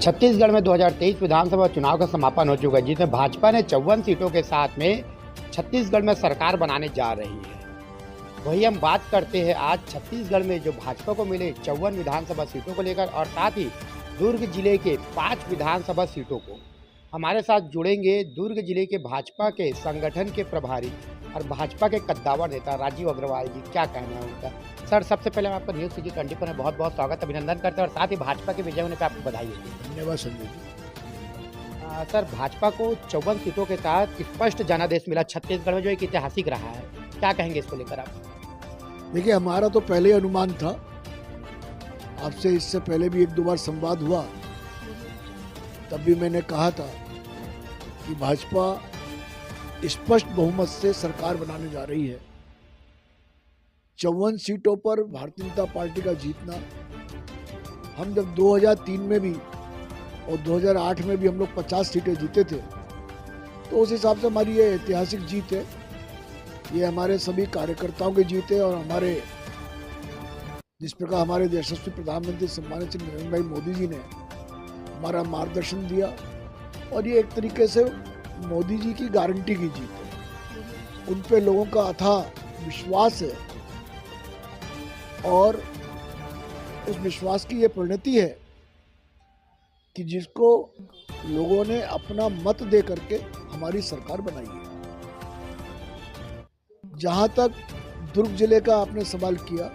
छत्तीसगढ़ में 2023 विधानसभा चुनाव का समापन हो चुका है, जिसमें भाजपा ने 54 सीटों के साथ में छत्तीसगढ़ में सरकार बनाने जा रही है। वही हम बात करते हैं आज छत्तीसगढ़ में जो भाजपा को मिले 54 विधानसभा सीटों को लेकर और साथ ही दुर्ग जिले के 5 विधानसभा सीटों को। हमारे साथ जुड़ेंगे दुर्ग जिले के भाजपा के संगठन के प्रभारी और भाजपा के कद्दावर नेता राजीव अग्रवाल जी। क्या कहना है उनका? सर, सबसे पहले हम आपका न्यूज़ सिटी 24 में बहुत बहुत स्वागत अभिनंदन करते हैं और साथ ही भाजपा के विजय होने पर आपको बधाई होती है। धन्यवाद संजय जी। सर, भाजपा को 54 सीटों के साथ स्पष्ट जनादेश मिला छत्तीसगढ़ में, जो एक ऐतिहासिक रहा है। क्या कहेंगे इसको लेकर आप? देखिए, हमारा तो पहले ही अनुमान था, आपसे इससे पहले भी 1-2 बार संवाद हुआ, तब भी मैंने कहा था कि भाजपा स्पष्ट बहुमत से सरकार बनाने जा रही है। 54 सीटों पर भारतीय जनता पार्टी का जीतना, हम जब 2003 में भी और 2008 में भी हम लोग 50 सीटें जीते थे, तो उस हिसाब से हमारी ये ऐतिहासिक जीत है। ये हमारे सभी कार्यकर्ताओं की जीत है और हमारे जिस प्रकार हमारे यशस्वी प्रधानमंत्री सम्मानित श्री नरेंद्र भाई मोदी जी ने हमारा मार्गदर्शन दिया, और ये एक तरीके से मोदी जी की गारंटी की जीत है। उन पे लोगों का अथाह विश्वास है और उस विश्वास की ये परिणति है कि जिसको लोगों ने अपना मत दे करके हमारी सरकार बनाई है। जहां तक दुर्ग जिले का आपने सवाल किया,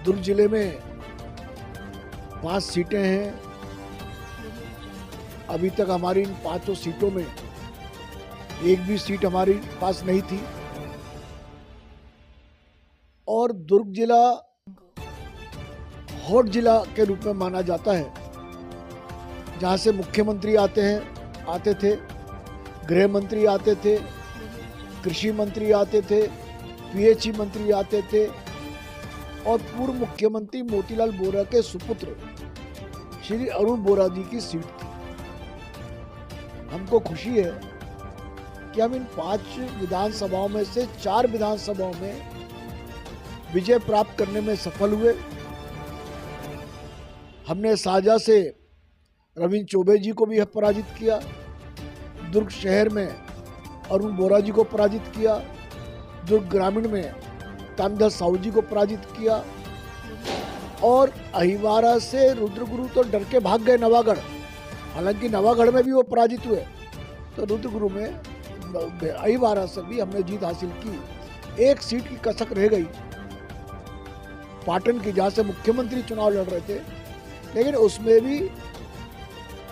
दुर्ग जिले में 5 सीटें हैं। अभी तक हमारी इन 5 सीटों में एक भी सीट हमारी पास नहीं थी, और दुर्ग जिला हॉट जिला के रूप में माना जाता है, जहां से मुख्यमंत्री आते थे, गृह मंत्री आते थे, कृषि मंत्री आते थे, पीएचई मंत्री आते थे, और पूर्व मुख्यमंत्री मोतीलाल वोरा के सुपुत्र श्री अरुण वोरा जी की सीट थी। हमको खुशी है कि हम इन 5 विधानसभाओं में से 4 विधानसभाओं में विजय प्राप्त करने में सफल हुए। हमने साजा से रविंद्र चौबे जी को भी पराजित किया, दुर्ग शहर में अरुण वोरा जी को पराजित किया, दुर्ग ग्रामीण में तामदास साहू जी को पराजित किया, और अहिवारा से रुद्रगुरु तो डर के भाग गए नवागढ़, हालांकि नवागढ़ में भी वो पराजित हुए, तो रुद्रगुरु में अहिवारा से भी हमने जीत हासिल की। एक सीट की कसक रह गई पाटन की, जहां से मुख्यमंत्री चुनाव लड़ रहे थे, लेकिन उसमें भी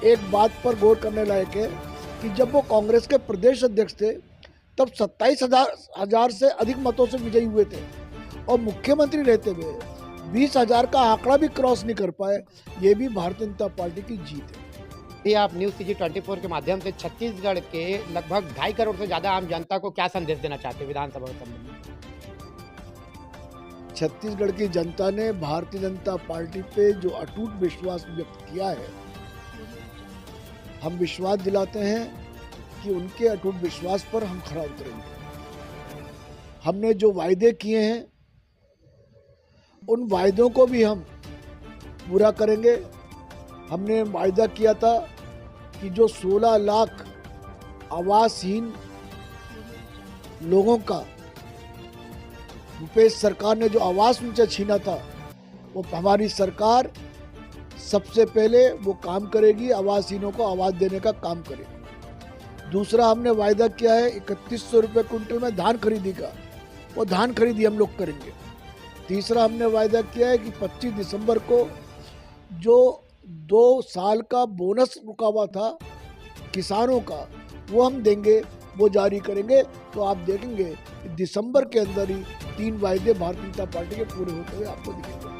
एक बात पर गौर करने लायक है कि जब वो कांग्रेस के प्रदेश अध्यक्ष थे तब 27,000 से अधिक मतों से विजयी हुए थे, और मुख्यमंत्री रहते हुए 20,000 का आंकड़ा भी क्रॉस नहीं कर पाए। ये भी भारतीय जनता पार्टी की जीत है। ये आप न्यूज़ सिटी 24 के माध्यम से छत्तीसगढ़ के लगभग 2.5 करोड़ से ज़्यादा आम जनता को क्या संदेश देना चाहते हैं विधानसभा के संबंध में? छत्तीसगढ़ की जनता ने भारतीय जनता पार्टी पे जो अटूट विश्वास व्यक्त किया है, हम विश्वास दिलाते हैं कि उनके अटूट विश्वास पर हम खरा उतरेंगे। हमने जो वायदे किए हैं उन वायदों को भी हम पूरा करेंगे। हमने वायदा किया था कि जो 16 लाख आवासहीन लोगों का भूपेश सरकार ने जो आवास उनसे छीना था, वो हमारी सरकार सबसे पहले वो काम करेगी, आवासहीनों को आवास देने का काम करेगी। दूसरा, हमने वायदा किया है 3100 रुपये क्विंटल में धान खरीदी का, वो धान खरीदी हम लोग करेंगे। तीसरा, हमने वायदा किया है कि 25 दिसंबर को जो 2 साल का बोनस रुका हुआ था किसानों का, वो हम देंगे, वो जारी करेंगे। तो आप देखेंगे दिसंबर के अंदर ही 3 वायदे भारतीय जनता पार्टी के पूरे होते हुए आपको दिखेंगे।